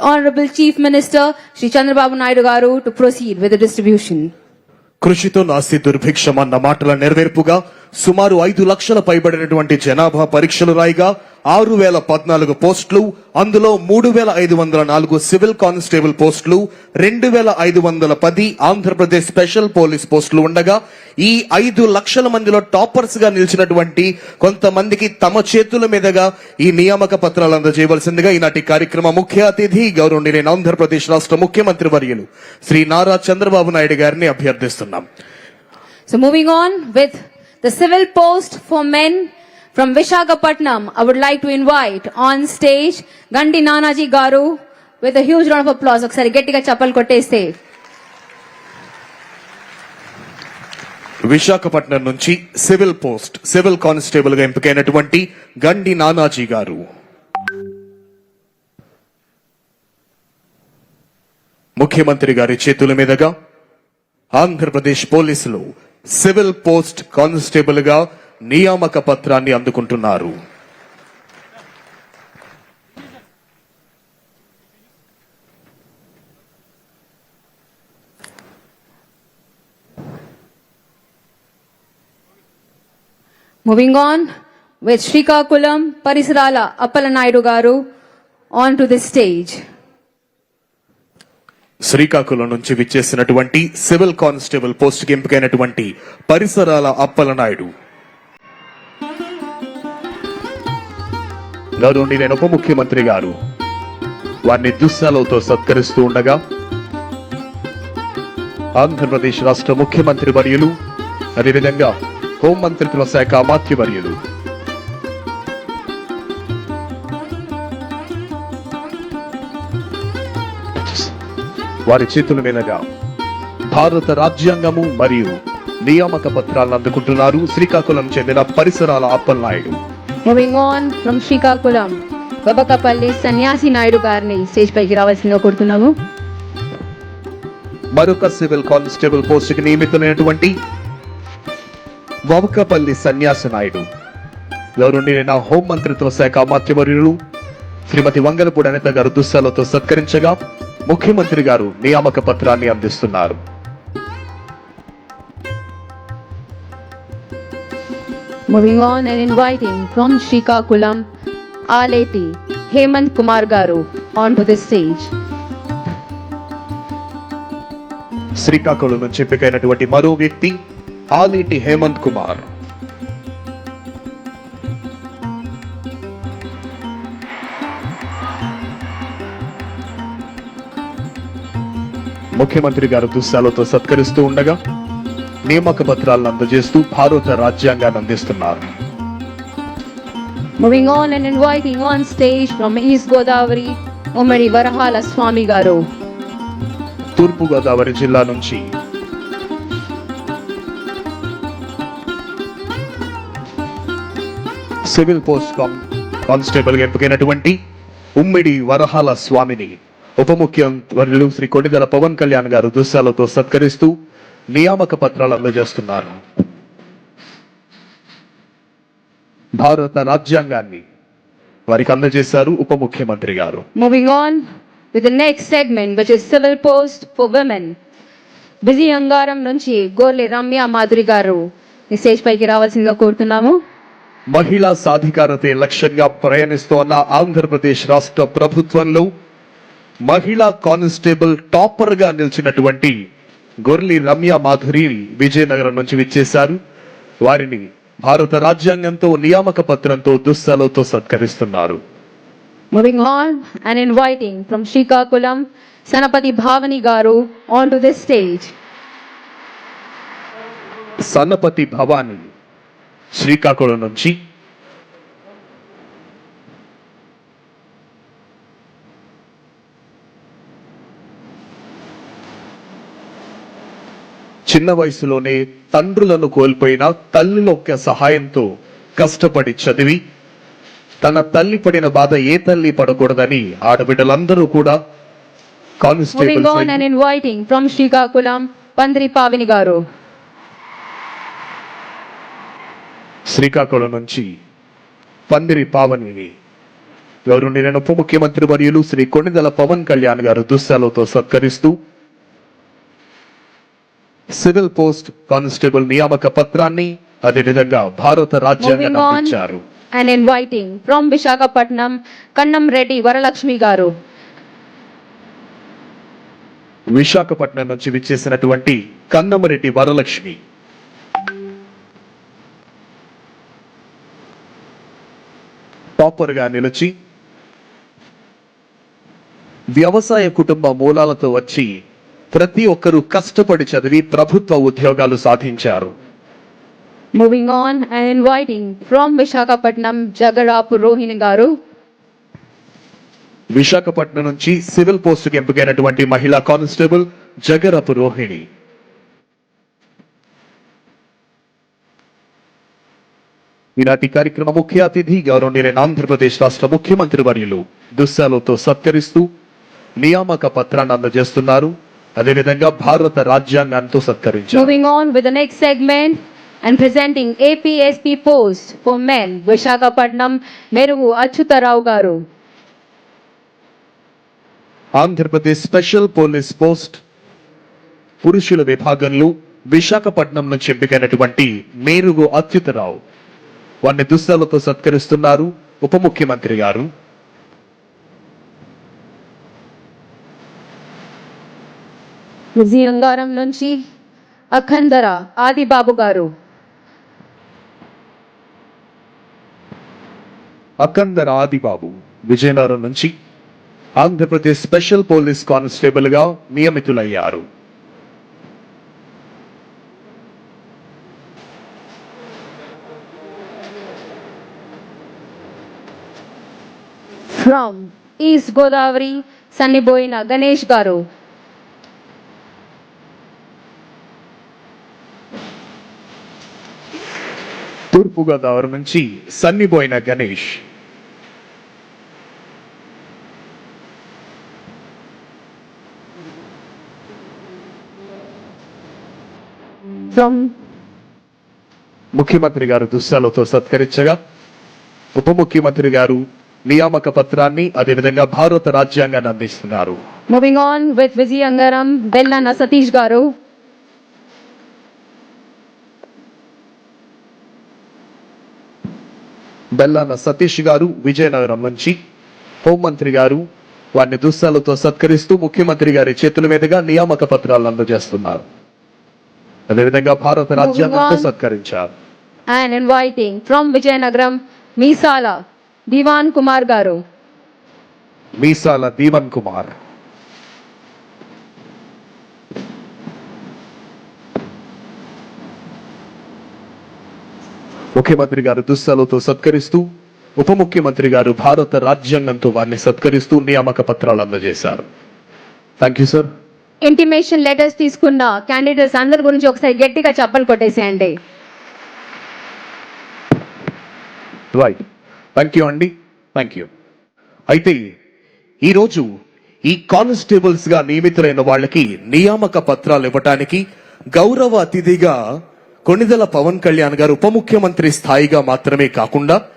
Honorable Chief Minister Shri Chandrababu Naidu Garu to proceed with the distribution. కృషితో నాస్తి దుర్భిక్షం అన్న మాటల నెరవేర్పుగా సుమారు 5 లక్షల పైబడినటువంటి జనాభా పరీక్షలు రాయిగా 6014 పోస్టులు, అందులో 3504 సివిల్ కానిస్టేబుల్ పోస్టులు, 2510 ఆంధ్రప్రదేశ్ స్పెషల్ పోలీస్ పోస్టులు ఉండగా ఈ 5 లక్షల మందిలో టాపర్స్ గా నిలిచినటువంటి కొంతమందికి తమ చేతుల మీదుగా ఈ నియామక పత్రాలు అందజేయవలసిందిగా ఈనాటి కార్యక్రమ ముఖ్య అతిథి గౌరవనీయులైన ఆంధ్రప్రదేశ్ రాష్ట్ర ముఖ్యమంత్రి వర్యులు శ్రీ నారా చంద్రబాబు నాయుడు గారిని అభ్యర్థిస్తున్నాం. So moving on with the civil post for men from Visakhapatnam, I would like to invite on stage Gandi Nanaji Garu with a huge round of applause. Okkari gettiga chappal kotteste. Visakhapatnam నుంచి civil constable గా ఎంపికైనటువంటి గండి నానాజీ గారు ముఖ్యమంత్రి గారి చేతుల మీదుగా ఆంధ్రప్రదేశ్ పోలీసులు civil post constable గా నియామక పత్రాన్ని అందుకుంటున్నారు. Moving on with Srikakulam Parisarala Appalanaidu Garu on to the stage. Srikakulam నుంచి విచ్చేసినటువంటి సివిల్ కానిస్టేబుల్ పోస్ట్ కి ఎంపికైనటువంటి పరిసరాల అప్పలనాయుడు గౌరవనీయులైన ఉప ముఖ్యమంత్రి గారు వారిని దుస్సాలతో సత్కరిస్తూ ఉండగా ఆంధ్రప్రదేశ్ రాష్ట్ర ముఖ్యమంత్రి వర్యులు అదేవిధంగా హోంమంత్రిత్వ శాఖ అమాత్య వర్యులు వారి చేతుల మీదుగా భారత రాజ్యాంగము మరియు నియామక పత్రాలను అందుకుంటున్నారు శ్రీకాకుళం చెందిన పరిసరాల Appalanaidu. Moving on from Srikakulam, Babakapalli Sanyasi Naidu గారిని స్టేజ్ పైకి రావాల్సిందిగా కోరుతున్నాము. మరొక సివిల్ కానిస్టేబుల్ పోస్ట్ కి నియమితులైనటువంటి వబకపల్లి సన్యాసి నాయుడు గౌరవనీయులైన హోంమంత్రిత్వ శాఖ అమాత్యవర్యులు శ్రీమతి వంగలపూడి అనిత గారు దుస్సాలతో సత్కరించగా ముఖ్యమంత్రి గారు నియామక పత్రాన్ని అందిస్తున్నారు. Moving on and inviting from Srikakulam, Aleti Hemant Kumar Garu onto the stage. Srikakulam నుంచి ఎంపికైనటువంటి మరో వ్యక్తి ఆలేటి హేమంత్ కుమార్. ముఖ్యమంత్రి గారు దుస్సాలతో సత్కరిస్తూ ఉండగా నియామక పత్రాలను అందజేస్తూ భారత రాజ్యాంగాన్ని అందిస్తున్నారు. Moving on and inviting on stage from East Godavari, Ummadi Varahala Swami Garu. తూర్పు గోదావరి జిల్లా నుంచి సివిల్ పోస్ట్ కానిస్టేబుల్ గా ఎంపికైనటువంటి ఉమ్మిడి వరహాల స్వామిని ఉప ముఖ్యమంత్రులు శ్రీ కొణిదెల పవన్ కళ్యాణ్ గారు దుస్సాలతో సత్కరిస్తూ నియామక పత్రాలు అందజేస్తున్నారు. భారత రాజ్యాంగాన్ని వారికి అందజేశారు ఉప ముఖ్యమంత్రి గారు. Moving on with the next segment, which is civil post for women. బిజీ అంగారం నుంచి గోర్లె రమ్య మాధురి గారు ఈ స్టేజ్ పైకి రావాల్సిందిగా కోరుతున్నాము. మహిళా సాధికారతే లక్ష్యంగా ప్రయాణిస్తోన్న ఆంధ్రప్రదేశ్ రాష్ట్ర ప్రభుత్వంలో మహిళా కానిస్టేబుల్ టాపర్ గా నిలిచినటువంటి గొర్లి రమ్య మాధురి విజయనగరం నుంచి విచ్చేశారు. వారిని భారత రాజ్యాంగంతో నియామక పత్రంతో దుస్సాలతో సత్కరిస్తున్నారు. Moving on and inviting from Srikakulam, Sanapati Bhavani Garu onto this stage. సన్నపతి Bhavani Srikakulam నుంచి చిన్న వయసులోనే తండ్రులను కోల్పోయిన తల్లిలొక్క సహాయంతో కష్టపడి చదివి తన తల్లి పడిన బాధ ఏ తల్లి పడకూడదని ఆడబిడ్డలందరూ కూడా constable. Moving on and inviting from Srikakulam, Pandri Pavini Garu. Srikakulam నుంచి పందిరి పావనిని గౌరవనీయులైన ఉప ముఖ్యమంత్రి వర్యులు శ్రీ కొణిదెల పవన్ కళ్యాణ్ గారు దుశ్శాలతో సత్కరిస్తూ సివిల్ పోస్ట్ కానిస్టేబుల్ నియామక పత్రాన్ని అదేవిధంగా భారత రాజ్యాంగాన్ని Moving on అందించారు. and inviting from Visakhapatnam, Kannam Reddy Varalakshmi Garu. Visakhapatnam నుంచి విచ్చేసినటువంటి కన్నమరెడ్డి వరలక్ష్మి టాపర్ గా నిలిచి వ్యవసాయ కుటుంబ మూలాలతో వచ్చి ప్రతి ఒక్కరూ కష్టపడి చదివి ప్రభుత్వ ఉద్యోగాలు సాధించారు. Moving on and inviting from Visakhapatnam, Jagarapu Rohini Garu. Visakhapatnam నుంచి సివిల్ పోస్టుకు ఎంపికైనటువంటి మహిళా కానిస్టేబుల్ జగరపు రోహిణి. ఈనాటి కార్యక్రమ ముఖ్య అతిథి గౌరవనీయులైన ఆంధ్రప్రదేశ్ రాష్ట్ర ముఖ్యమంత్రి వర్యులు దుశ్శాలతో సత్కరిస్తూ నియామక పత్రాన్ని అందజేస్తున్నారు. అదేవిధంగా భారత రాజ్యాంగంతో సత్కరించారు. Moving on with the next segment and presenting APSP post for men, Visakhapatnam, Merugu Achyutarao Garu. Andhra Pradesh special police post పురుషుల విభాగంలో విశాఖపట్నం నుంచి ఎంపికైనటువంటి మేరుగు అచ్యుతరావు వారిని దుశ్శాలతో సత్కరిస్తున్నారు ఉప ముఖ్యమంత్రి గారు. విజయనగరం నుంచి అఖందర ఆదిబాబు గారు. అకందర ఆదిబాబు విజయనగరం నుంచి ఆంధ్రప్రదేశ్ స్పెషల్ పోలీస్ కానిస్టేబుల్ గా నియమితులయ్యారు. From East Godavari, Sanniboyina Ganesh Garu. తూర్పు గోదావరి నుంచి సన్నిబోయిన గణేష్. From ముఖ్యమంత్రి గారు దుశ్శాలతో సత్కరించగా ఉప ముఖ్యమంత్రి గారు నియామక పత్రాన్ని అదేవిధంగా భారత రాజ్యాంగాన్ని అందిస్తున్నారు. moving on with Viziangaram, Bellana Satish Garu. Bellana Satish గారు విజయనగరం నుంచి హోంమంత్రి గారు వారిని దుశ్శాలతో సత్కరిస్తూ ముఖ్యమంత్రి గారి చేతుల మీదుగా నియామక పత్రాలను అందజేస్తున్నారు. అదేవిధంగా భారత రాజ్యాంగంతో సత్కరించారు. And inviting from Vijayanagaram, Misala, Divan Kumar Garu. మీసాల దీవన్ కుమార్. ముఖ్యమంత్రి గారు దుశ్శాలతో సత్కరిస్తూ ఉప ముఖ్యమంత్రి గారు భారత రాజ్యాంగంతో వారిని సత్కరిస్తూ నియామక పత్రాలు అందజేశారు. Thank you sir. Intimation letters తీసుకున్న క్యాండిడేట్స్ అందరి గురించి ఒకసారి గట్టిగా చప్పలు కొట్టేసేయండి. రైట్, థ్యాంక్ యూ అండి, థ్యాంక్ యూ. అయితే ఈరోజు ఈ కానిస్టేబుల్స్ గా నియమితులైన వాళ్ళకి నియామక పత్రాలు ఇవ్వటానికి గౌరవ అతిథిగా కొణిదెల పవన్ కళ్యాణ్ గారు ఉప ముఖ్యమంత్రి స్థాయిగా మాత్రమే కాకుండా